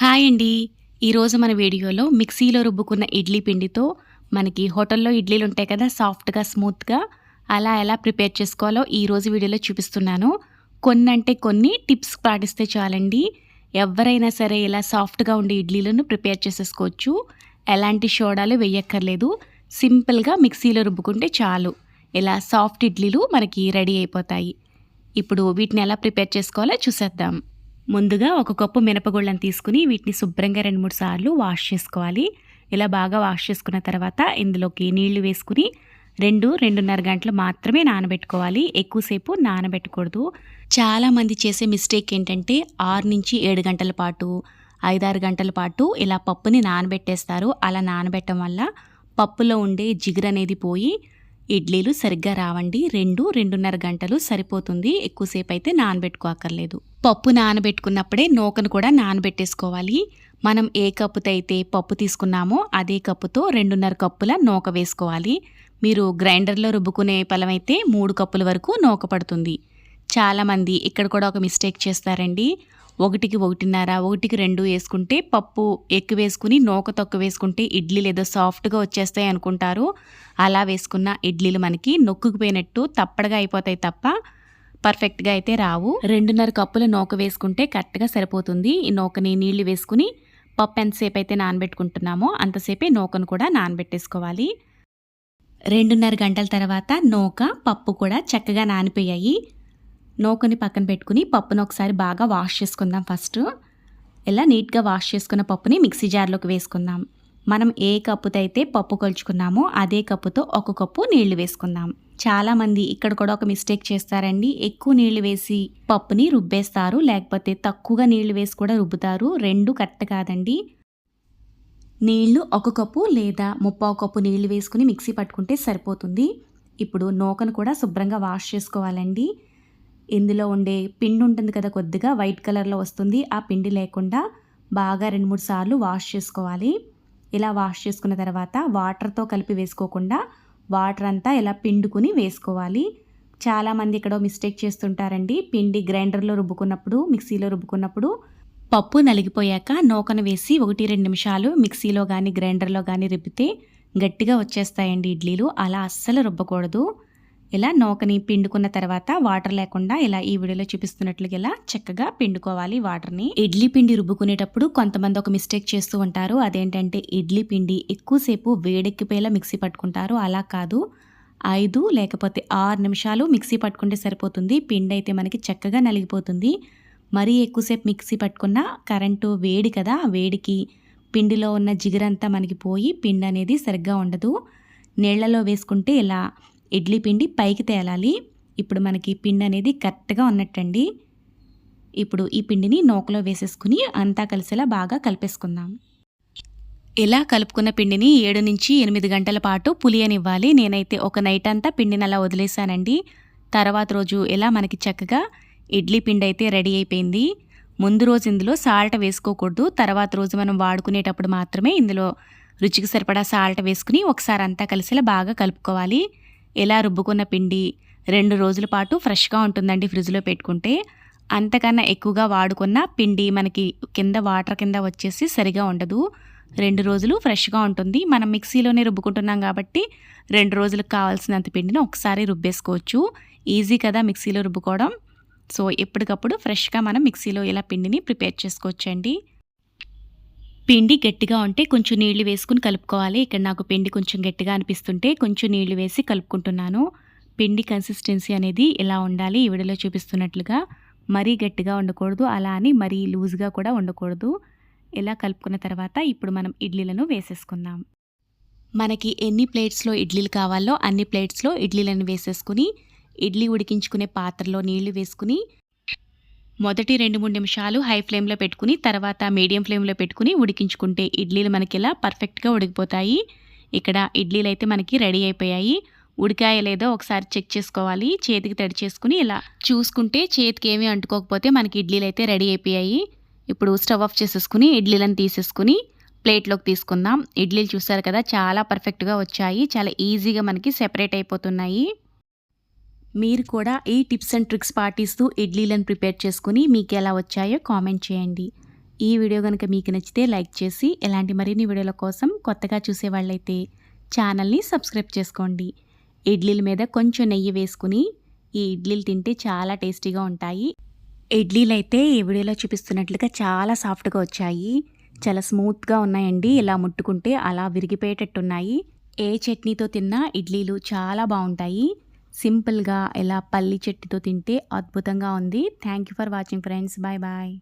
Hi అండి. ఈరోజు మన వీడియోలో మిక్సీలో రుబ్బుకున్న ఇడ్లీ పిండితో మనకి హోటల్లో ఇడ్లీలు ఉంటాయి కదా, సాఫ్ట్‌గా, స్మూత్‌గా అలా ఎలా ప్రిపేర్ చేసుకోవాలో ఈరోజు వీడియోలో చూపిస్తున్నాను. కొన్నంటే కొన్ని టిప్స్ పాటిస్తే చాలండి. ఎవ్వరైనా సరే ఇలా సాఫ్ట్‌గా ఉండే ఇడ్లీలను ప్రిపేర్ చేసేసుకోవచ్చు. ఎలాంటి సోడాలు వేయక్కర్లేదు. సింపుల్‌గా మిక్సీలో రుబ్బుకుంటే చాలు. ఇలా సాఫ్ట్ ఇడ్లీలు మనకి రెడీ అయిపోతాయి. ఇప్పుడు వీటిని ఎలా ప్రిపేర్ చేసుకోవాలో చూసేద్దాం. ముందుగా ఒక కప్పు మినపగుళ్ళను తీసుకుని వీటిని శుభ్రంగా 2, 3 సార్లు వాష్ చేసుకోవాలి. ఇలా బాగా వాష్ చేసుకున్న తర్వాత ఇందులోకి నీళ్లు వేసుకుని 2-2:30 గంటలు మాత్రమే నానబెట్టుకోవాలి. ఎక్కువసేపు నానబెట్టకూడదు. చాలామంది చేసే మిస్టేక్ ఏంటంటే 6-7 గంటల పాటు, 5-6 గంటల పాటు ఇలా పప్పుని నానబెట్టేస్తారు. అలా నానబెట్టడం వల్ల పప్పులో ఉండే జిగురు అనేది పోయి ఇడ్లీలు సరిగ్గా రావండి. 2-2:30 గంటలు సరిపోతుంది. ఎక్కువసేపు అయితే నానబెట్టుకోక్కర్లేదు. పప్పు నానబెట్టుకున్నప్పుడే నూకను కూడా నానబెట్టేసుకోవాలి. మనం ఏ కప్పుతో అయితే పప్పు తీసుకున్నామో అదే కప్పుతో 2:30 కప్పుల నూక వేసుకోవాలి. మీరు గ్రైండర్లో రుబ్బుకునే పలమైతే 3 కప్పుల వరకు నూక పడుతుంది. చాలామంది ఇక్కడ కూడా ఒక మిస్టేక్ చేస్తారండి. 1కి 1:30, 1కి 2 వేసుకుంటే పప్పు ఎక్కువ వేసుకుని నూక తక్కువ వేసుకుంటే ఇడ్లీలు ఏదో సాఫ్ట్గా వచ్చేస్తాయి అనుకుంటారు. అలా వేసుకున్న ఇడ్లీలు మనకి నొక్కుకుపోయినట్టు తప్పడగా అయిపోతాయి తప్ప పర్ఫెక్ట్గా అయితే రావు. 2:30 కప్పుల నూక వేసుకుంటే కరెక్ట్గా సరిపోతుంది. ఈ నూకని నీళ్లు వేసుకుని పప్పు ఎంతసేపు అయితే నానబెట్టుకుంటున్నామో అంతసేపే నూకను కూడా నానబెట్టేసుకోవాలి. 2:30 గంటల తర్వాత నూక, పప్పు కూడా చక్కగా నానిపోయాయి. నూకని పక్కన పెట్టుకుని పప్పును ఒకసారి బాగా వాష్ చేసుకుందాం. ఫస్ట్ ఇలా నీట్గా వాష్ చేసుకున్న పప్పుని మిక్సీ జార్లోకి వేసుకుందాం. మనం ఏ కప్పుతో అయితే పప్పు కొలుచుకున్నామో అదే కప్పుతో 1 కప్పు నీళ్లు వేసుకుందాం. చాలామంది ఇక్కడ కూడా ఒక మిస్టేక్ చేస్తారండి. ఎక్కువ నీళ్లు వేసి పప్పుని రుబ్బేస్తారు, లేకపోతే తక్కువగా నీళ్లు వేసి కూడా రుబ్బుతారు. 2 కరెక్ట్ కాదండి. నీళ్లు 1 కప్పు లేదా 3/4 కప్పు నీళ్లు వేసుకుని మిక్సీ పట్టుకుంటే సరిపోతుంది. ఇప్పుడు నూకను కూడా శుభ్రంగా వాష్ చేసుకోవాలండి. ఇందులో ఉండే పిండి ఉంటుంది కదా, కొద్దిగా వైట్ కలర్లో వస్తుంది. ఆ పిండి లేకుండా బాగా 2-3 సార్లు వాష్ చేసుకోవాలి. ఇలా వాష్ చేసుకున్న తర్వాత వాటర్తో కలిపి వేసుకోకుండా వాటర్ అంతా ఇలా పిండుకుని వేసుకోవాలి. చాలామంది ఇక్కడ మిస్టేక్ చేస్తుంటారండి. పిండి గ్రైండర్లో రుబ్బుకున్నప్పుడు, మిక్సీలో రుబ్బుకున్నప్పుడు పప్పు నలిగిపోయాక నూకను వేసి 1-2 నిమిషాలు మిక్సీలో కానీ గ్రైండర్లో కానీ రుబ్బితే గట్టిగా వచ్చేస్తాయండి ఇడ్లీలు. అలా అస్సలు రుబ్బకూడదు. ఇలా నూకని పిండుకున్న తర్వాత వాటర్ లేకుండా ఇలా ఈ వీడియోలో చూపిస్తున్నట్లుగా ఇలా చక్కగా పిండుకోవాలి వాటర్ని. ఇడ్లీ పిండి రుబ్బుకునేటప్పుడు కొంతమంది ఒక మిస్టేక్ చేస్తూ ఉంటారు. అదేంటంటే ఇడ్లీ పిండి ఎక్కువసేపు వేడెక్కిపోయేలా మిక్సీ పట్టుకుంటారు. అలా కాదు, 5 లేకపోతే 6 నిమిషాలు మిక్సీ పట్టుకుంటే సరిపోతుంది. పిండి అయితే మనకి చక్కగా నలిగిపోతుంది. మరీ ఎక్కువసేపు మిక్సీ పట్టుకున్న కరెంటు వేడి కదా, వేడికి పిండిలో ఉన్న జిగురంతా మనకి పోయి పిండి అనేది సరిగ్గా ఉండదు. నీళ్లలో వేసుకుంటే ఇలా ఇడ్లీ పిండి పైకి తేలాలి. ఇప్పుడు మనకి పిండి అనేది కరెక్ట్గా ఉన్నట్టండి. ఇప్పుడు ఈ పిండిని నూకలో వేసేసుకుని అంతా కలిసేలా బాగా కలిపేసుకుందాం. ఇలా కలుపుకున్న పిండిని 7-8 గంటల పాటు పులియనివ్వాలి. నేనైతే ఒక నైట్ అంతా పిండిని అలా వదిలేసానండి. తర్వాత రోజు ఇలా మనకి చక్కగా ఇడ్లీ పిండి అయితే రెడీ అయిపోయింది. ముందు రోజు ఇందులో సాల్ట్ వేసుకోకూడదు. తర్వాత రోజు మనం వాడుకునేటప్పుడు మాత్రమే ఇందులో రుచికి సరిపడా సాల్ట్ వేసుకుని ఒకసారి అంతా కలిసేలా బాగా కలుపుకోవాలి. ఇలా రుబ్బుకున్న పిండి 2 రోజుల పాటు ఫ్రెష్గా ఉంటుందండి ఫ్రిడ్జ్లో పెట్టుకుంటే. అంతకన్నా ఎక్కువగా వాడుకున్న పిండి మనకి కింద వాటర్ కింద వచ్చేసి సరిగా ఉండదు. 2 రోజులు ఫ్రెష్గా ఉంటుంది. మనం మిక్సీలోనే రుబ్బుకుంటున్నాం కాబట్టి 2 రోజులకు కావాల్సినంత పిండిని ఒకసారి రుబ్బేసుకోవచ్చు. ఈజీ కదా మిక్సీలో రుబ్బుకోవడం. సో ఎప్పటికప్పుడు ఫ్రెష్గా మనం మిక్సీలో ఇలా పిండిని ప్రిపేర్ చేసుకోవచ్చండి. పిండి గట్టిగా ఉంటే కొంచెం నీళ్లు వేసుకుని కలుపుకోవాలి. ఇక్కడ నాకు పిండి కొంచెం గట్టిగా అనిపిస్తుంటే కొంచెం నీళ్లు వేసి కలుపుకుంటున్నాను. పిండి కన్సిస్టెన్సీ అనేది ఇలా ఉండాలి. ఈ వీడియోలో చూపిస్తున్నట్లుగా మరీ గట్టిగా ఉండకూడదు, అలా అని మరీ లూజ్గా కూడా ఉండకూడదు. ఇలా కలుపుకున్న తర్వాత ఇప్పుడు మనం ఇడ్లీలను వేసేసుకుందాం. మనకి ఎన్ని ప్లేట్స్లో ఇడ్లీలు కావాలో అన్ని ప్లేట్స్లో ఇడ్లీలను వేసేసుకుని ఇడ్లీ ఉడికించుకునే పాత్రలో నీళ్లు వేసుకుని మొదటి 2-3 నిమిషాలు హై ఫ్లేమ్లో పెట్టుకుని తర్వాత మీడియం ఫ్లేమ్లో పెట్టుకుని ఉడికించుకుంటే ఇడ్లీలు మనకి ఇలా పర్ఫెక్ట్గా ఉడికిపోతాయి. ఇక్కడ ఇడ్లీలు అయితే మనకి రెడీ అయిపోయాయి. ఉడికాయో లేదో ఒకసారి చెక్ చేసుకోవాలి. చేతికి తడి చేసుకుని ఇలా చూసుకుంటే చేతికి ఏమీ అంటుకోకపోతే మనకి ఇడ్లీలు అయితే రెడీ అయిపోయాయి. ఇప్పుడు స్టవ్ ఆఫ్ చేసేసుకుని ఇడ్లీలను తీసేసుకుని ప్లేట్లోకి తీసుకుందాం. ఇడ్లీలు చూసారు కదా, చాలా పర్ఫెక్ట్గా వచ్చాయి. చాలా ఈజీగా మనకి సెపరేట్ అయిపోతున్నాయి. మీరు కూడా ఈ టిప్స్ అండ్ ట్రిక్స్ పాటిస్తూ ఇడ్లీలను ప్రిపేర్ చేసుకుని మీకు ఎలా వచ్చాయో కామెంట్ చేయండి. ఈ వీడియో కనుక మీకు నచ్చితే లైక్ చేసి ఇలాంటి మరిన్ని వీడియోల కోసం కొత్తగా చూసేవాళ్ళైతే ఛానల్ని సబ్స్క్రైబ్ చేసుకోండి. ఇడ్లీల మీద కొంచెం నెయ్యి వేసుకుని ఈ ఇడ్లీలు తింటే చాలా టేస్టీగా ఉంటాయి. ఇడ్లీలు అయితే ఈ వీడియోలో చూపిస్తున్నట్లుగా చాలా సాఫ్ట్గా వచ్చాయి. చాలా స్మూత్గా ఉన్నాయండి. ఇలా ముట్టుకుంటే అలా విరిగిపోయేటట్టున్నాయి. ఏ చట్నీతో తిన్నా ఇడ్లీలు చాలా బాగుంటాయి. సింపుల్గా ఇలా పల్లి చట్నీతో తింటే అద్భుతంగా ఉంది. Thank you for watching friends. Bye bye.